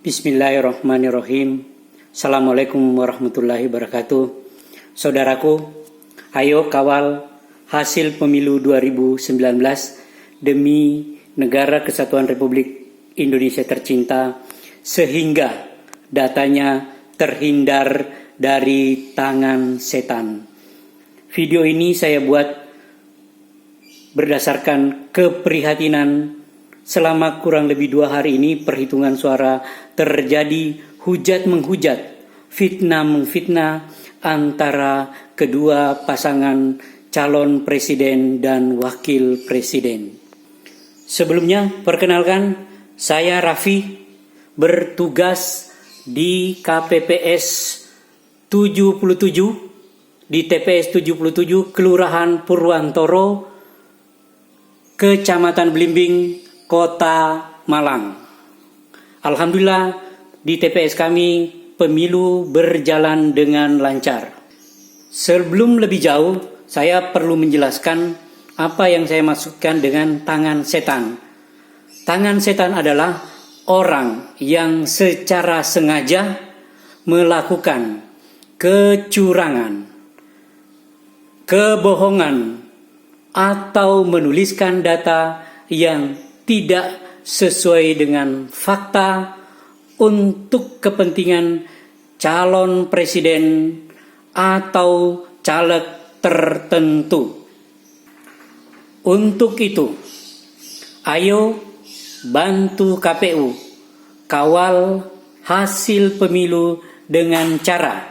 Bismillahirrahmanirrahim. Assalamualaikum warahmatullahi wabarakatuh. Saudaraku, ayo kawal hasil pemilu 2019 demi negara kesatuan Republik Indonesia tercinta sehingga datanya terhindar dari tangan setan. Video ini saya buat berdasarkan keprihatinan selama kurang lebih 2 hari ini perhitungan suara terjadi hujat-menghujat, fitnah-menfitnah antara kedua pasangan calon presiden dan wakil presiden. Sebelumnya, perkenalkan, saya Raffi, bertugas di KPPS 77, di TPS 77, Kelurahan Purwantoro, Kecamatan Blimbing, Kota Malang. Alhamdulillah di TPS kami pemilu berjalan dengan lancar. Sebelum lebih jauh, saya perlu menjelaskan apa yang saya maksudkan dengan tangan setan. Tangan setan adalah orang yang secara sengaja melakukan kecurangan, kebohongan, atau menuliskan data yang tidak sesuai dengan fakta untuk kepentingan calon presiden atau caleg tertentu. Untuk itu, ayo bantu KPU kawal hasil pemilu dengan cara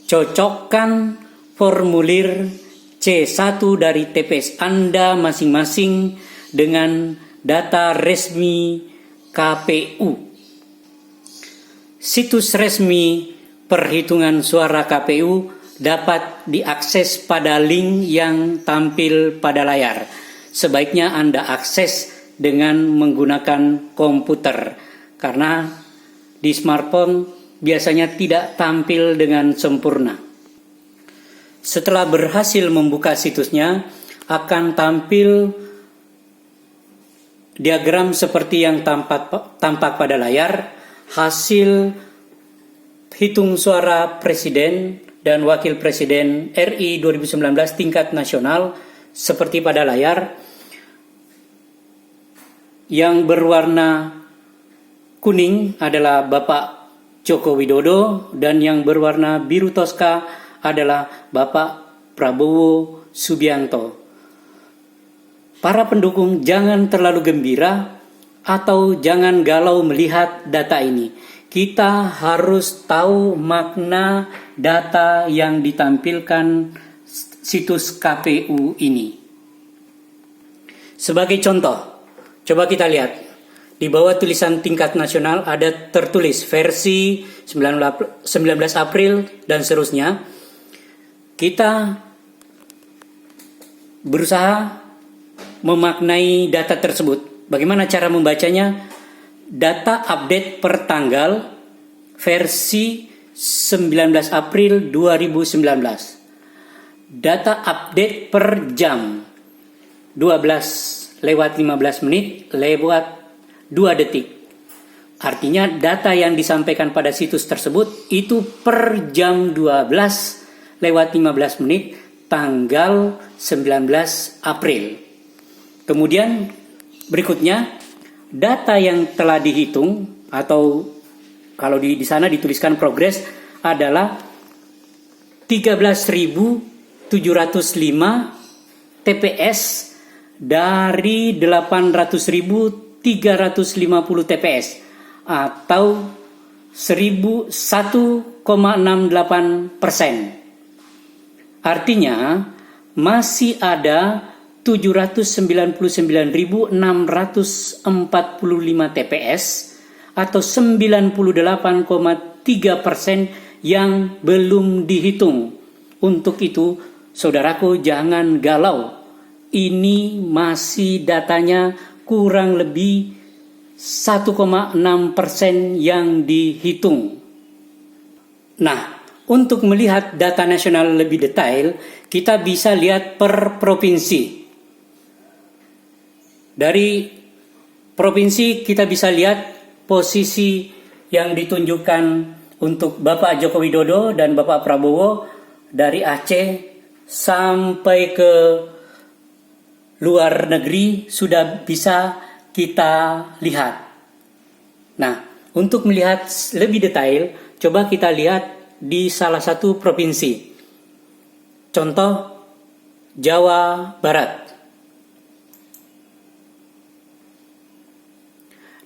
cocokkan formulir C1 dari TPS Anda masing-masing dengan data resmi KPU. Situs resmi perhitungan suara KPU dapat diakses pada link yang tampil pada layar. Sebaiknya Anda akses dengan menggunakan komputer, karena di smartphone biasanya tidak tampil dengan sempurna. Setelah berhasil membuka situsnya, akan tampil diagram seperti yang tampak pada layar. Hasil hitung suara presiden dan wakil presiden RI 2019 tingkat nasional seperti pada layar. Yang berwarna kuning adalah Bapak Joko Widodo dan yang berwarna biru toska adalah Bapak Prabowo Subianto. Para pendukung jangan terlalu gembira atau jangan galau melihat data ini. Kita harus tahu makna data yang ditampilkan situs KPU ini. Sebagai contoh, coba kita lihat. Di bawah tulisan tingkat nasional ada tertulis versi 19 April dan seterusnya. Kita berusaha memaknai data tersebut. Bagaimana cara membacanya? Data update per tanggal versi 19 April 2019. Data update per jam 12 lewat 15 menit lewat 2 detik. Artinya data yang disampaikan pada situs tersebut itu per jam 12 lewat 15 menit tanggal 19 April. Kemudian berikutnya data yang telah dihitung atau kalau di sana dituliskan progres adalah 13.705 TPS dari 800.350 TPS atau 1,68%. Artinya masih ada 799.645 TPS atau 98,3% yang belum dihitung. Untuk itu, saudaraku jangan galau. Ini masih datanya kurang lebih 1,6% yang dihitung. Nah, untuk melihat data nasional lebih detail, kita bisa lihat per provinsi. Dari provinsi kita bisa lihat posisi yang ditunjukkan untuk Bapak Joko Widodo dan Bapak Prabowo dari Aceh sampai ke luar negeri sudah bisa kita lihat. Nah, untuk melihat lebih detail, coba kita lihat di salah satu provinsi. Contoh, Jawa Barat.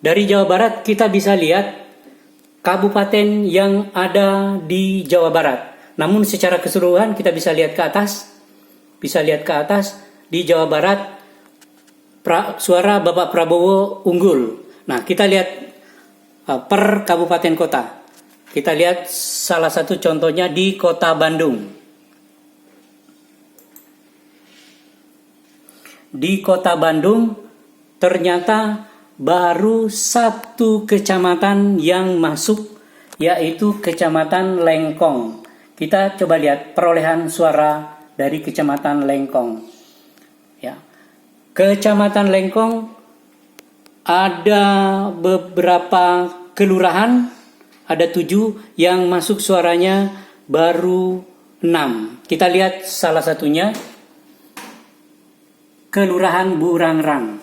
Dari Jawa Barat kita bisa lihat kabupaten yang ada di Jawa Barat. Namun secara keseluruhan kita bisa lihat ke atas, di Jawa Barat suara Bapak Prabowo unggul. Nah, kita lihat per kabupaten kota. Kita lihat salah satu contohnya di Kota Bandung. Di Kota Bandung ternyata baru satu kecamatan yang masuk, yaitu Kecamatan Lengkong. Kita coba lihat perolehan suara dari Kecamatan Lengkong. Ya. Kecamatan Lengkong ada beberapa kelurahan, ada 7 yang masuk suaranya baru 6. Kita lihat salah satunya, Kelurahan Burangrang.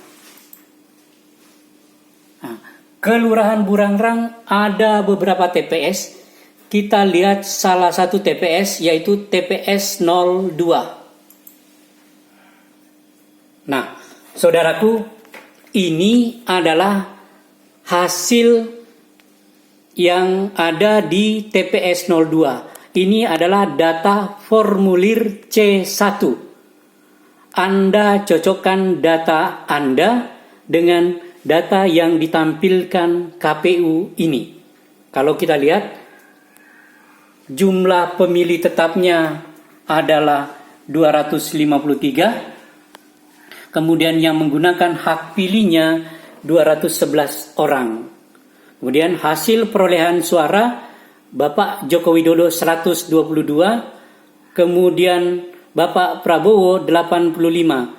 Nah, Kelurahan Burangrang ada beberapa TPS. Kita lihat salah satu TPS, yaitu TPS 02. Nah, saudaraku, ini adalah hasil yang ada di TPS 02. Ini adalah data formulir C1. Anda cocokkan data Anda dengan data yang ditampilkan KPU ini. Kalau kita lihat, jumlah pemilih tetapnya adalah 253. Kemudian yang menggunakan hak pilihnya 211 orang. Kemudian hasil perolehan suara Bapak Joko Widodo 122, kemudian Bapak Prabowo 85.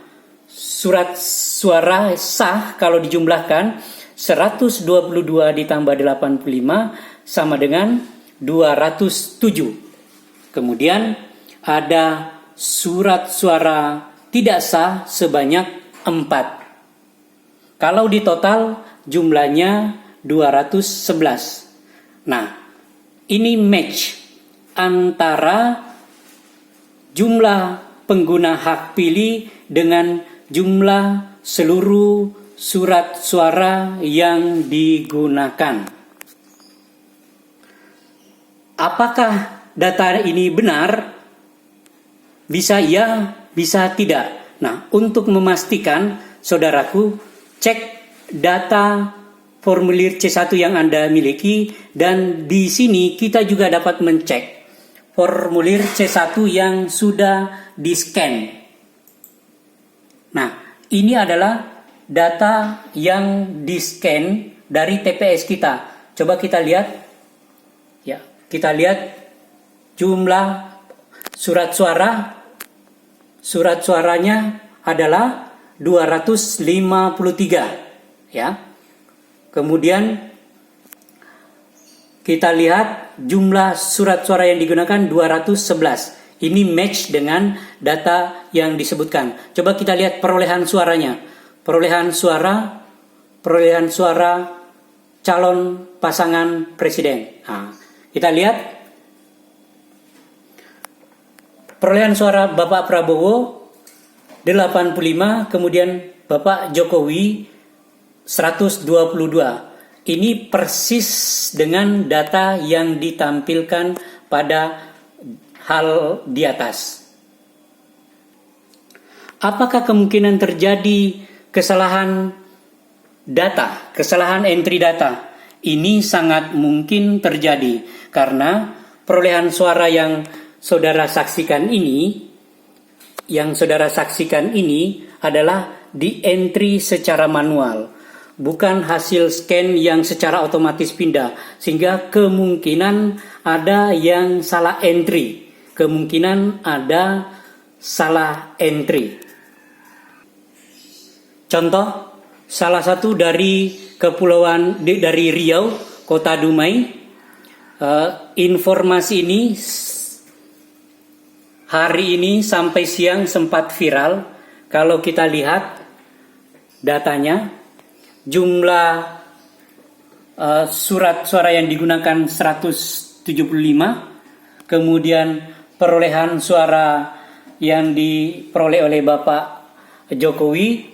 Surat suara sah kalau dijumlahkan 122 ditambah 85 sama dengan 207. Kemudian ada surat suara tidak sah sebanyak 4. Kalau di total jumlahnya 211. Nah, ini match antara jumlah pengguna hak pilih dengan jumlah seluruh surat suara yang digunakan. Apakah data ini benar? Bisa iya, bisa tidak. Nah, untuk memastikan, saudaraku, cek data formulir C1 yang Anda miliki, dan di sini kita juga dapat mencek formulir C1 yang sudah di-scan. Nah, ini adalah data yang di-scan dari TPS kita. Coba kita lihat. Ya, kita lihat jumlah surat suara. Surat suaranya adalah 253. Ya. Kemudian kita lihat jumlah surat suara yang digunakan 211. Ini match dengan data yang disebutkan. Coba kita lihat perolehan suaranya. Perolehan suara calon pasangan presiden. Nah, kita lihat perolehan suara Bapak Prabowo 85, kemudian Bapak Jokowi 122. Ini persis dengan data yang ditampilkan pada hal di atas. Apakah kemungkinan terjadi kesalahan data, kesalahan entry data? Ini sangat mungkin terjadi karena perolehan suara yang saudara saksikan ini adalah di entry secara manual. Bukan hasil scan yang secara otomatis pindah, sehingga kemungkinan ada yang salah entry, kemungkinan ada salah entry. Contoh, salah satu dari kepulauan dari Riau, Kota Dumai. Informasi ini hari ini sampai siang sempat viral. Kalau kita lihat datanya, jumlah surat suara yang digunakan 175, kemudian perolehan suara yang diperoleh oleh Bapak Jokowi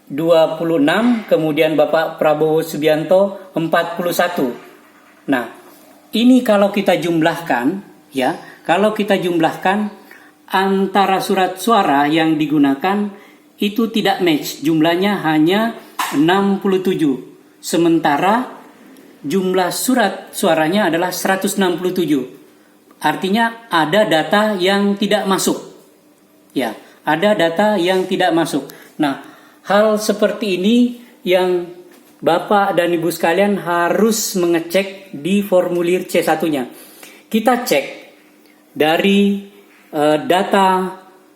26, kemudian Bapak Prabowo Subianto 41. Nah, ini kalau kita jumlahkan, ya, kalau kita jumlahkan antara surat suara yang digunakan itu tidak match, jumlahnya hanya 67. Sementara jumlah surat suaranya adalah 167. Artinya ada data yang tidak masuk. Ya, ada data yang tidak masuk. Nah, hal seperti ini yang Bapak dan Ibu sekalian harus mengecek di formulir C1-nya. Kita cek dari data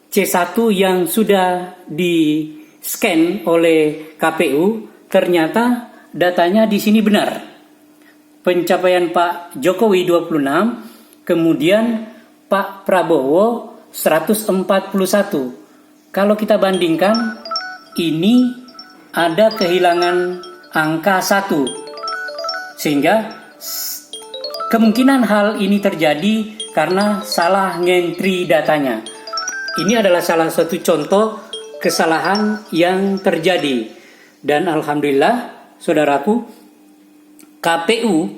C1 yang sudah di-scan oleh KPU, ternyata datanya di sini benar. Pencapaian Pak Jokowi 26, kemudian Pak Prabowo 141. Kalau kita bandingkan, ini ada kehilangan angka 1. Sehingga kemungkinan hal ini terjadi karena salah ngentri datanya. Ini adalah salah satu contoh kesalahan yang terjadi. Dan alhamdulillah, saudaraku, KPU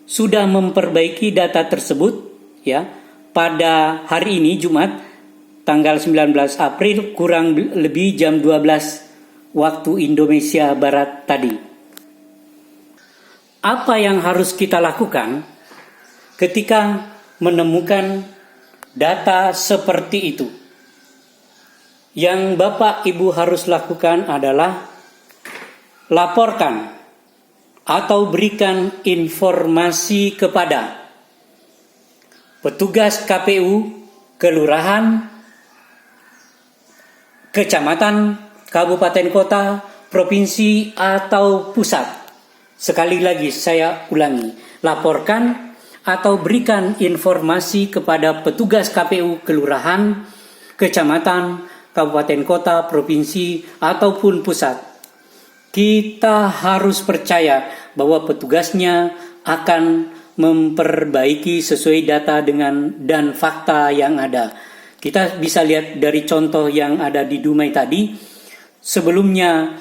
sudah memperbaiki data tersebut, ya, pada hari ini Jumat tanggal 19 April kurang lebih jam 12 waktu Indonesia Barat tadi. Apa yang harus kita lakukan ketika menemukan data seperti itu? Yang Bapak Ibu harus lakukan adalah laporkan atau berikan informasi kepada petugas KPU, kelurahan, kecamatan, kabupaten kota, provinsi, atau pusat. Sekali lagi saya ulangi, laporkan atau berikan informasi kepada petugas KPU, kelurahan, kecamatan, kabupaten kota, provinsi, ataupun pusat. Kita harus percaya bahwa petugasnya akan memperbaiki sesuai data dan fakta yang ada. Kita bisa lihat dari contoh yang ada di Dumai tadi, sebelumnya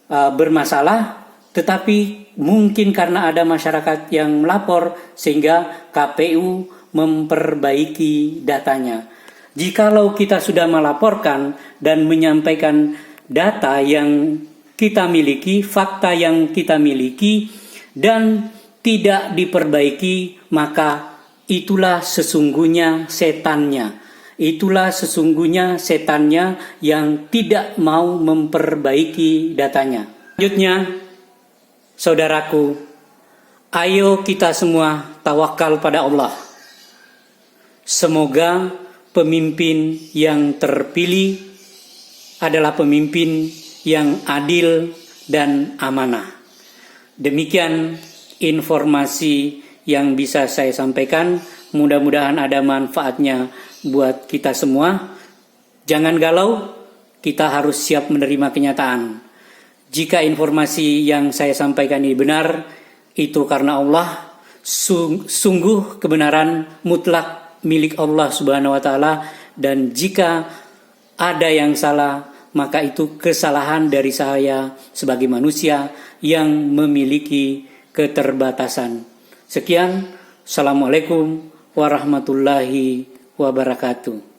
bermasalah, tetapi mungkin karena ada masyarakat yang melapor sehingga KPU memperbaiki datanya. Jikalau kita sudah melaporkan dan menyampaikan data yang kita miliki, fakta yang kita miliki, dan tidak diperbaiki, maka itulah sesungguhnya setannya. Itulah sesungguhnya setannya yang tidak mau memperbaiki datanya. Selanjutnya, saudaraku, ayo kita semua tawakal pada Allah. Semoga pemimpin yang terpilih adalah pemimpin yang adil dan amanah. Demikian informasi yang bisa saya sampaikan. Mudah-mudahan ada manfaatnya buat kita semua. Jangan galau, kita harus siap menerima kenyataan. Jika informasi yang saya sampaikan ini benar, itu karena Allah. Sungguh kebenaran mutlak milik Allah Subhanahu wa taala, dan jika ada yang salah, maka itu kesalahan dari saya sebagai manusia yang memiliki keterbatasan. Sekian, Assalamualaikum warahmatullahi wabarakatuh.